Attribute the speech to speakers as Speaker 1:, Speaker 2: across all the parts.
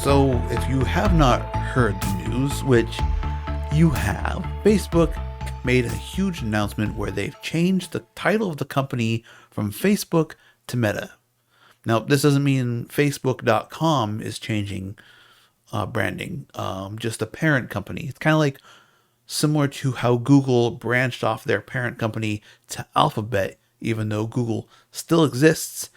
Speaker 1: So, if you have not heard the news, which you have, Facebook made a huge announcement where they've changed the title of the company from Facebook to Meta. Now, this doesn't mean Facebook.com is changing branding, just the parent company. It's kind of like similar to how Google branched off their parent company to Alphabet, even though Google still exists.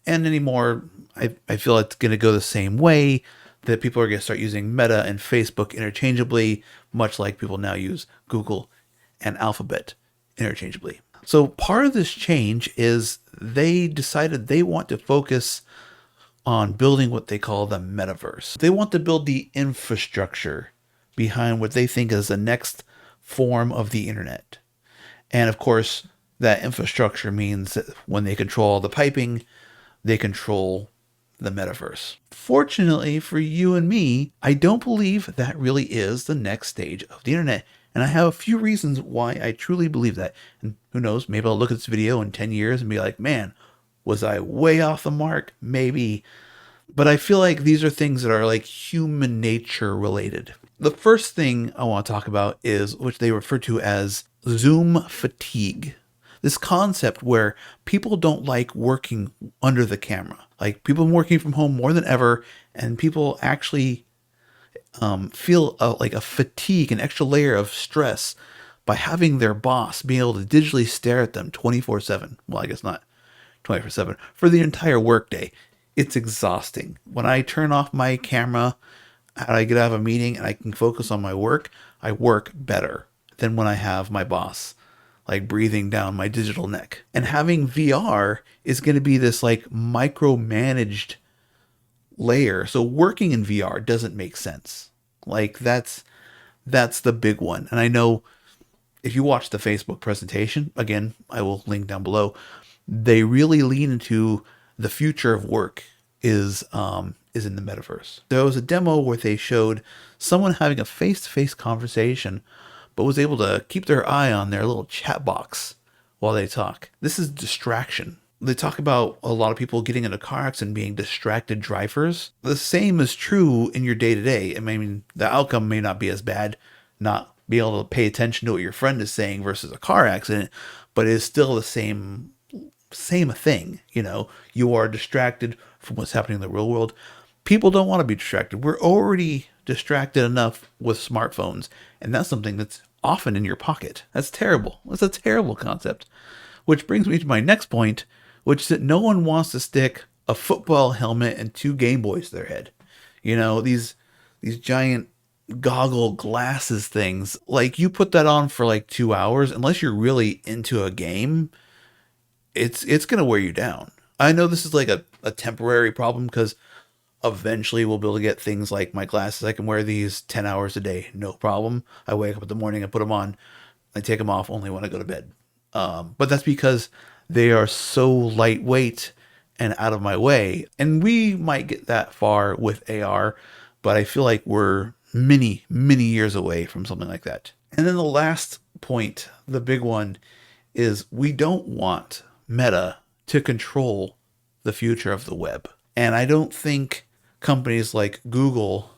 Speaker 1: And anymore, I feel it's going to go the same way, that people are going to start using Meta and Facebook interchangeably, much like people now use Google and Alphabet interchangeably. So part of this change is they decided they want to focus on building what they call the Metaverse. They want to build the infrastructure behind what they think is the next form of the internet. And of course, that infrastructure means that when they control the piping, they control the Metaverse. Fortunately for you and me, I don't believe that really is the next stage of the internet. And I have a few reasons why I truly believe that. And who knows, maybe I'll look at this video in 10 years and be like, man, was I way off the mark? Maybe. But I feel like these are things that are like human nature related. The first thing I want to talk about is what they refer to as Zoom fatigue. This concept where people don't like working under the camera. Like people working from home more than ever, and people actually feel like a fatigue, an extra layer of stress by having their boss being able to digitally stare at them 24/7. Well, I guess not 24/7 for the entire workday. It's exhausting. When I turn off my camera and I get out of a meeting and I can focus on my work, I work better than when I have my boss like breathing down my digital neck. And having VR is going to be this like micromanaged layer. So working in VR doesn't make sense. Like that's the big one. And I know if you watch the Facebook presentation, again, I will link down below, they really lean into the future of work is in the Metaverse. There was a demo where they showed someone having a face-to-face conversation, but was able to keep their eye on their little chat box while they talk. This is distraction. They talk about a lot of people getting in a car accident being distracted drivers. The same is true in your day-to-day. I mean, the outcome may not be as bad, not be able to pay attention to what your friend is saying versus a car accident, but it is still the same thing. You know, you are distracted from what's happening in the real world. People don't want to be distracted. We're already distracted enough with smartphones, and that's something that's often in your pocket. That's terrible. That's a terrible concept. Which brings me to my next point, which is that no one wants to stick a football helmet and 2 Game Boys to their head. You know, these giant goggle glasses things. Like you put that on for like 2 hours, unless you're really into a game, it's going to wear you down. I know this is like a temporary problem because eventually we'll be able to get things like my glasses. I can wear these 10 hours a day, no problem. I wake up in the morning, I put them on, I take them off only when I go to bed. But that's because they are so lightweight and out of my way. And we might get that far with AR, but I feel like we're many, many years away from something like that. And then the last point, the big one, is we don't want Meta to control the future of the web. And I don't think companies like Google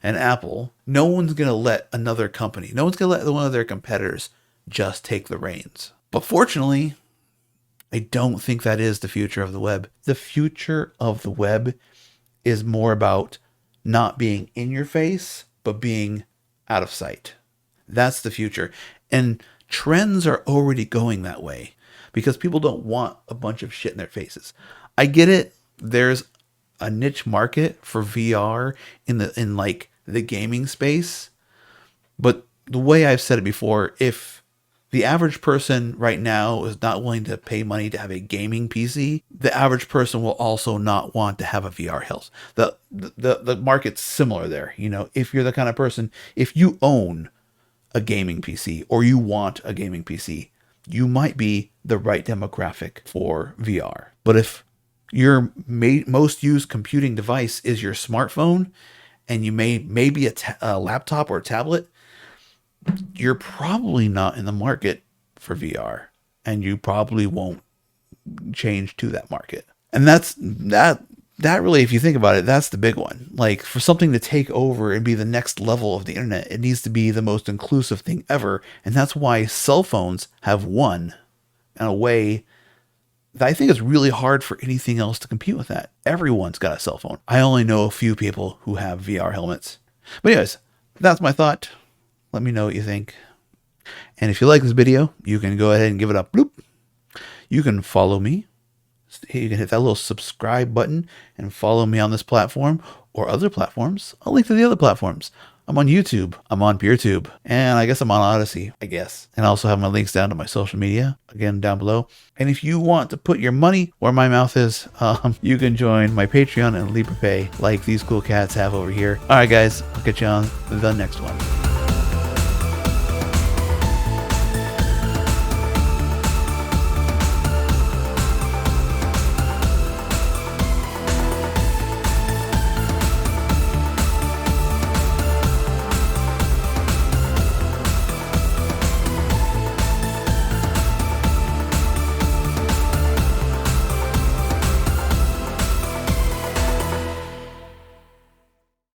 Speaker 1: and Apple, no one's going to let another company, no one's going to let one of their competitors just take the reins. But fortunately, I don't think that is the future of the web. The future of the web is more about not being in your face, but being out of sight. That's the future. And trends are already going that way because people don't want a bunch of shit in their faces. I get it. There's a niche market for VR in like the gaming space. But the way I've said it before, if the average person right now is not willing to pay money to have a gaming PC, the average person will also not want to have a VR health. The market's similar there. You know, if you're the kind of person, if you own a gaming PC or you want a gaming PC, you might be the right demographic for VR. But if your most used computing device is your smartphone and you maybe a laptop or a tablet, you're probably not in the market for VR, and you probably won't change to that market. And that that really, if you think about it, that's the big one. Like, for something to take over and be the next level of the internet, it needs to be the most inclusive thing ever. And that's why cell phones have won in a way that I think is really hard for anything else to compete with that. Everyone's got a cell phone. I only know a few people who have VR helmets. But anyways, that's my thought. Let me know what you think. And if you like this video, you can go ahead and give it a bloop. You can follow me. You can hit that little subscribe button and follow me on this platform or other platforms. I'll link to the other platforms. I'm on YouTube. I'm on PeerTube. And I guess I'm on Odyssey, I guess. And I also have my links down to my social media, again, down below. And if you want to put your money where my mouth is, you can join my Patreon and LibrePay like these cool cats have over here. All right, guys. I'll catch you on the next one.